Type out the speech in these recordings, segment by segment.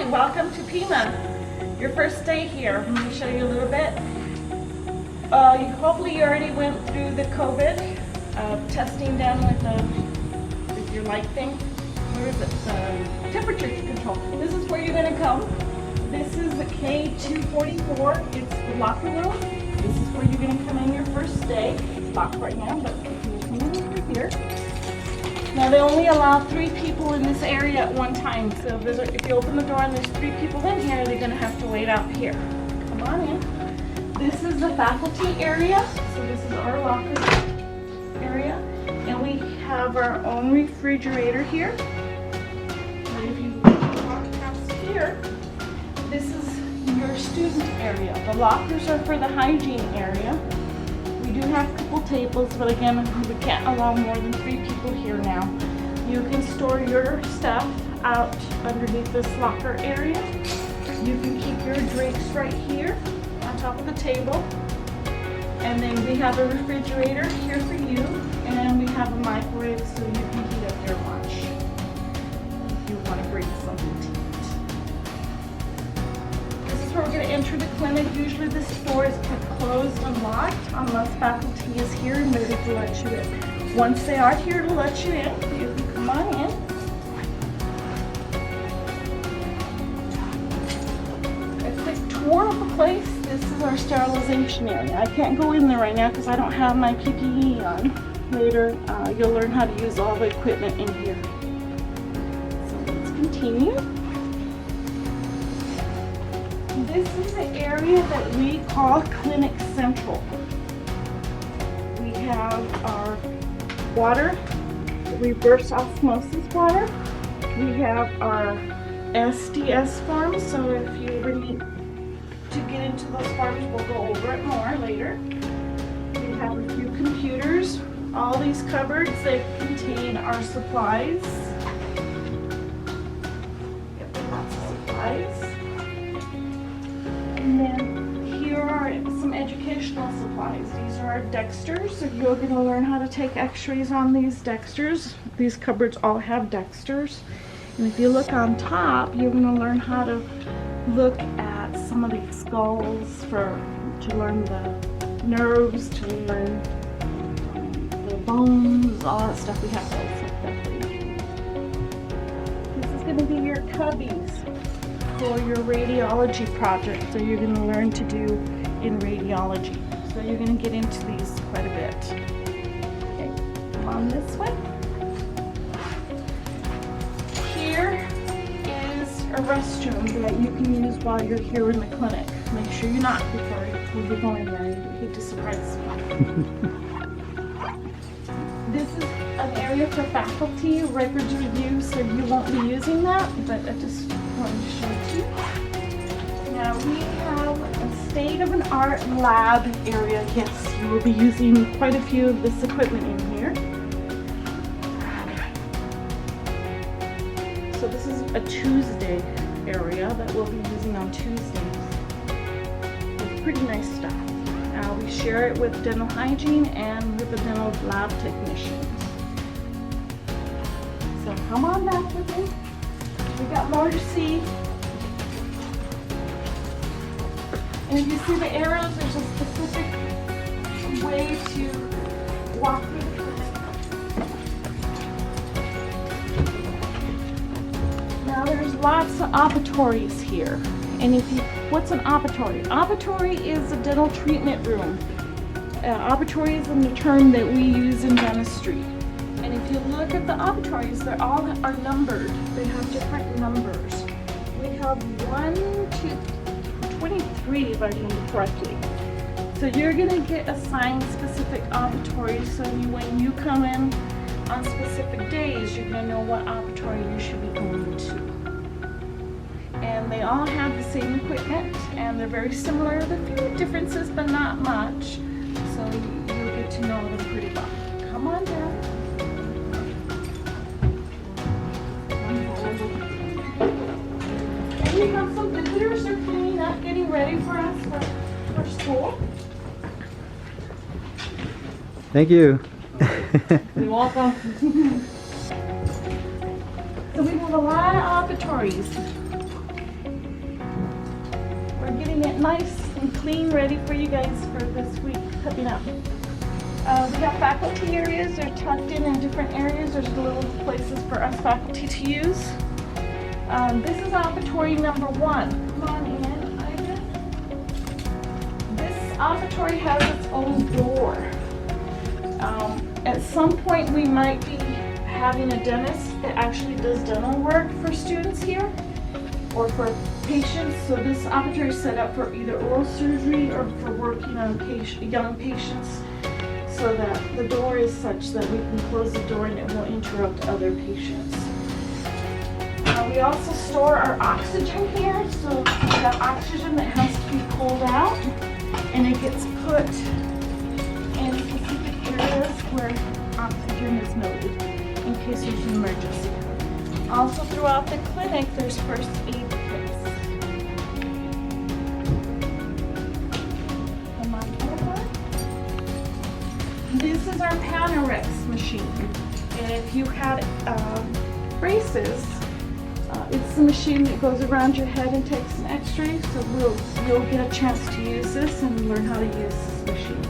Hi, welcome to Pima. Your first day here. Let me show you a little bit. Hopefully you already went through the COVID testing down with your light thing. Where is it? Temperature control. This is where you're going to come. This is the K244. It's the locker room. This is where you're going to come in your first day. It's locked right now, but you can come in over here. Now they only allow 3 people in this area at one time. So if you open the door and there's 3 people in here, they're going to have to wait out here. Come on in. This is the faculty area. So this is our locker area. And we have our own refrigerator here. And if you walk past here, this is your student area. The lockers are for the hygiene area. We do have a couple tables, but again, we can't allow more than 3 people here now. You can store your stuff out underneath this locker area. You can keep your drinks right here on top of the table. And then we have a refrigerator here for you, and we have a microwave so you can heat up your lunch if you want to bring something to eat. This is where we're going to enter the clinic. Usually this door is kept closed and locked unless faculty is here and ready to let you in. Once they are here to let you in, you can come on in. A quick tour of the place. This is our sterilization area. I can't go in there right now because I don't have my PPE on. Later, you'll learn how to use all the equipment in here. So let's continue. This is the area that we call Clinic Central. We have our water, reverse osmosis water. We have our SDS forms, so if you ever need to get into those forms, we'll go over it more later. We have a few computers. All these cupboards, they contain our supplies. Yep, lots of supplies. And then here are some educational supplies. These are our dexters. So you're going to learn how to take x-rays on these dexters. These cupboards all have dexters. And if you look on top, you're going to learn how to look at some of these skulls to learn the nerves, to learn the bones, all that stuff. We have those like that for you. This is going to be your cubbies for your radiology project, so you're going to learn to do in radiology. So you're going to get into these quite a bit. Okay, come on this way. Here is a restroom that you can use while you're here in the clinic. Make sure you knock before you go in there. You hate to surprise me. This is an area for faculty records review, so you won't be using that, but I just wanted to show it to you. Now we have a state-of-the-art lab area. Yes, you will be using quite a few of this equipment in here. So this is a Tuesday area that we'll be using on Tuesdays. It's pretty nice stuff. We share it with dental hygiene and with the dental lab technicians. So come on back with me. We got more to see. And if you see the arrows, there's a specific way to walk through the clinic. Now there's lots of operatories here. And what's an operatory? Operatory is a dental treatment room. Operatory is the term that we use in dentistry. And if you look at the operatories, they all are numbered. They have different numbers. We have 23 if I remember correctly. So you're going to get assigned specific operatories, so when you come in on specific days, you're going to know what operatory you should be going to. And they all have the same equipment, and they're very similar. There are a few differences, but not much. So you'll get to know them pretty well. Come on down. And we have some visitors. They're cleaning up, getting ready for us for school. Thank you. You're welcome. So we have a lot of operatories. it nice and clean, ready for you guys for this week coming up. We have faculty areas. They're tucked in different areas. There's little places for us faculty to use. This is offertory number 1. Come on in, Ivan. This offertory has its own door. At some point we might be having a dentist that actually does dental work for students here or for patients. So this offertory is set up for either oral surgery or for working on young patients, so that the door is such that we can close the door and it won't interrupt other patients. We also store our oxygen here, so we have oxygen that has to be pulled out and it gets put in specific areas where oxygen is noted in case there's an emergency. Also throughout the clinic there's first aid kits. Come on over. This is our Panorex machine, and if you had braces, it's the machine that goes around your head and takes an x-ray, so you'll get a chance to use this and learn how to use this machine.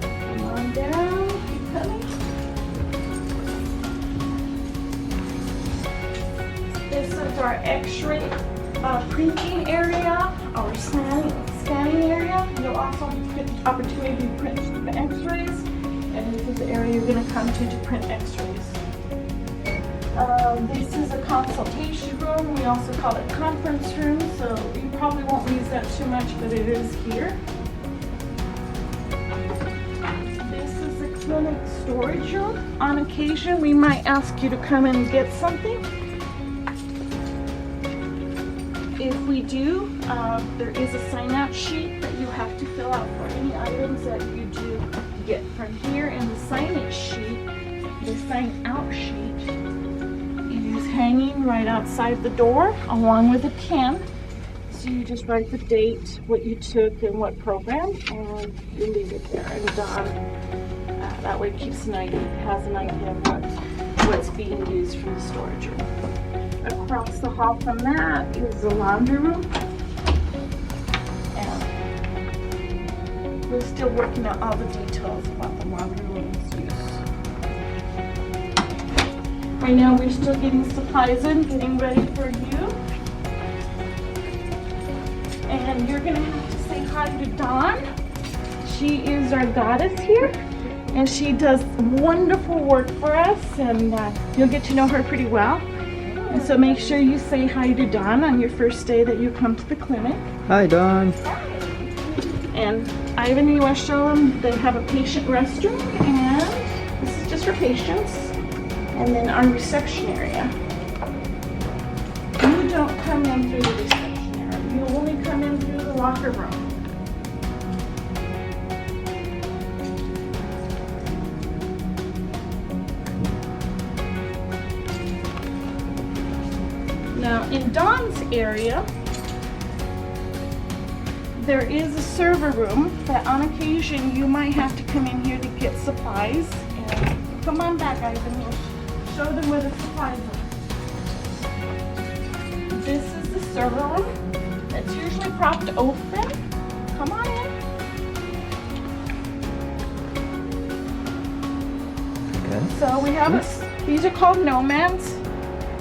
Come on down, keep coming. This is our x-ray printing area, our scanning area. You'll also get the opportunity to print the x-rays, and this is the area you're going to come to print x-rays. This is a consultation room. We also call it conference room, so you probably won't use that too much, but it is here. This is a clinic storage room. On occasion, we might ask you to come and get something. If we do, there is a sign-out sheet that you have to fill out for any items that you do get from here, and the signage sheet, the sign-out sheet, hanging right outside the door along with a pen. So you just write the date, what you took, and what program, and you leave it there. And that way it keeps an idea, has an idea of what's being used from the storage room. Across the hall from that is the laundry room, and we're still working out all the details about the laundry room's use. Right now we're still getting supplies in, getting ready for you. And you're gonna have to say hi to Dawn. She is our goddess here, and she does wonderful work for us, and you'll get to know her pretty well. And so make sure you say hi to Dawn on your first day that you come to the clinic. Hi, Dawn. And Ivan, you want to show them they have a patient restroom, and this is just for patients. And then our reception area. You don't come in through the reception area. You only come in through the locker room. Now in Dawn's area, there is a server room that on occasion you might have to come in here to get supplies. And come on back, Ivan. Show them where the supplies are. This is the server room. It's usually propped open. Come on in. Okay. So we have these are called nomads,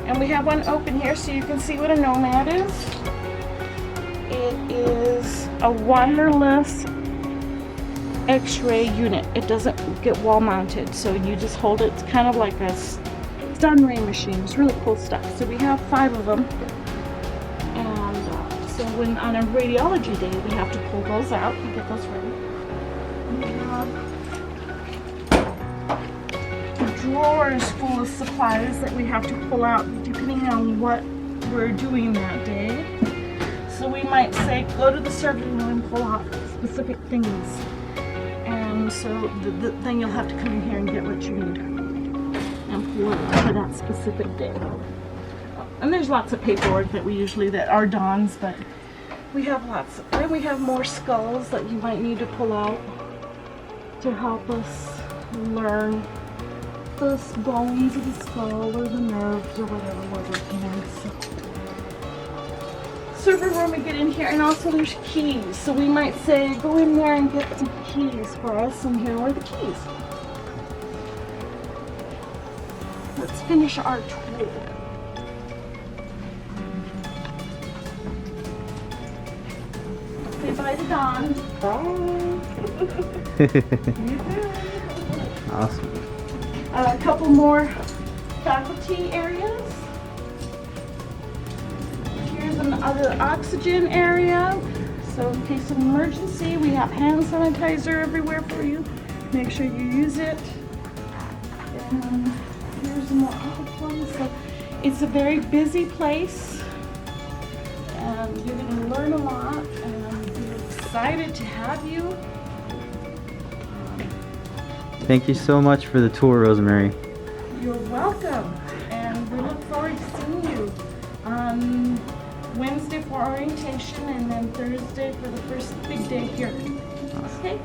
and we have one open here so you can see what a nomad is. It is a wireless x-ray unit. It doesn't get wall mounted, so you just hold it. It's kind of like a stun ray machine. It's really cool stuff. So we have 5 of them, and so when on a radiology day we have to pull those out and get those ready. We have drawers full of supplies that we have to pull out depending on what we're doing that day. So we might say go to the surgery room and pull out specific things, and so then you'll have to come in here and get what you need and pull it for that specific day. And there's lots of paperwork that are Dawn's, but we have lots. And we have more skulls that you might need to pull out to help us learn the bones of the skull or the nerves or whatever we're working on. server room and get in here, and also there's keys. So we might say, go in there and get some keys for us, and here are the keys. Let's finish our tour. Say bye to Don. Awesome. A couple more faculty areas. Here's another oxygen area. So in case of emergency, we have hand sanitizer everywhere for you. Make sure you use it. And here's more office ones. So it's a very busy place. And you're going to learn a lot. And we're excited to have you. Thank you so much for the tour, Rosemary. You're welcome, and we look forward to seeing you on Wednesday for orientation and then Thursday for the first big day here. Okay?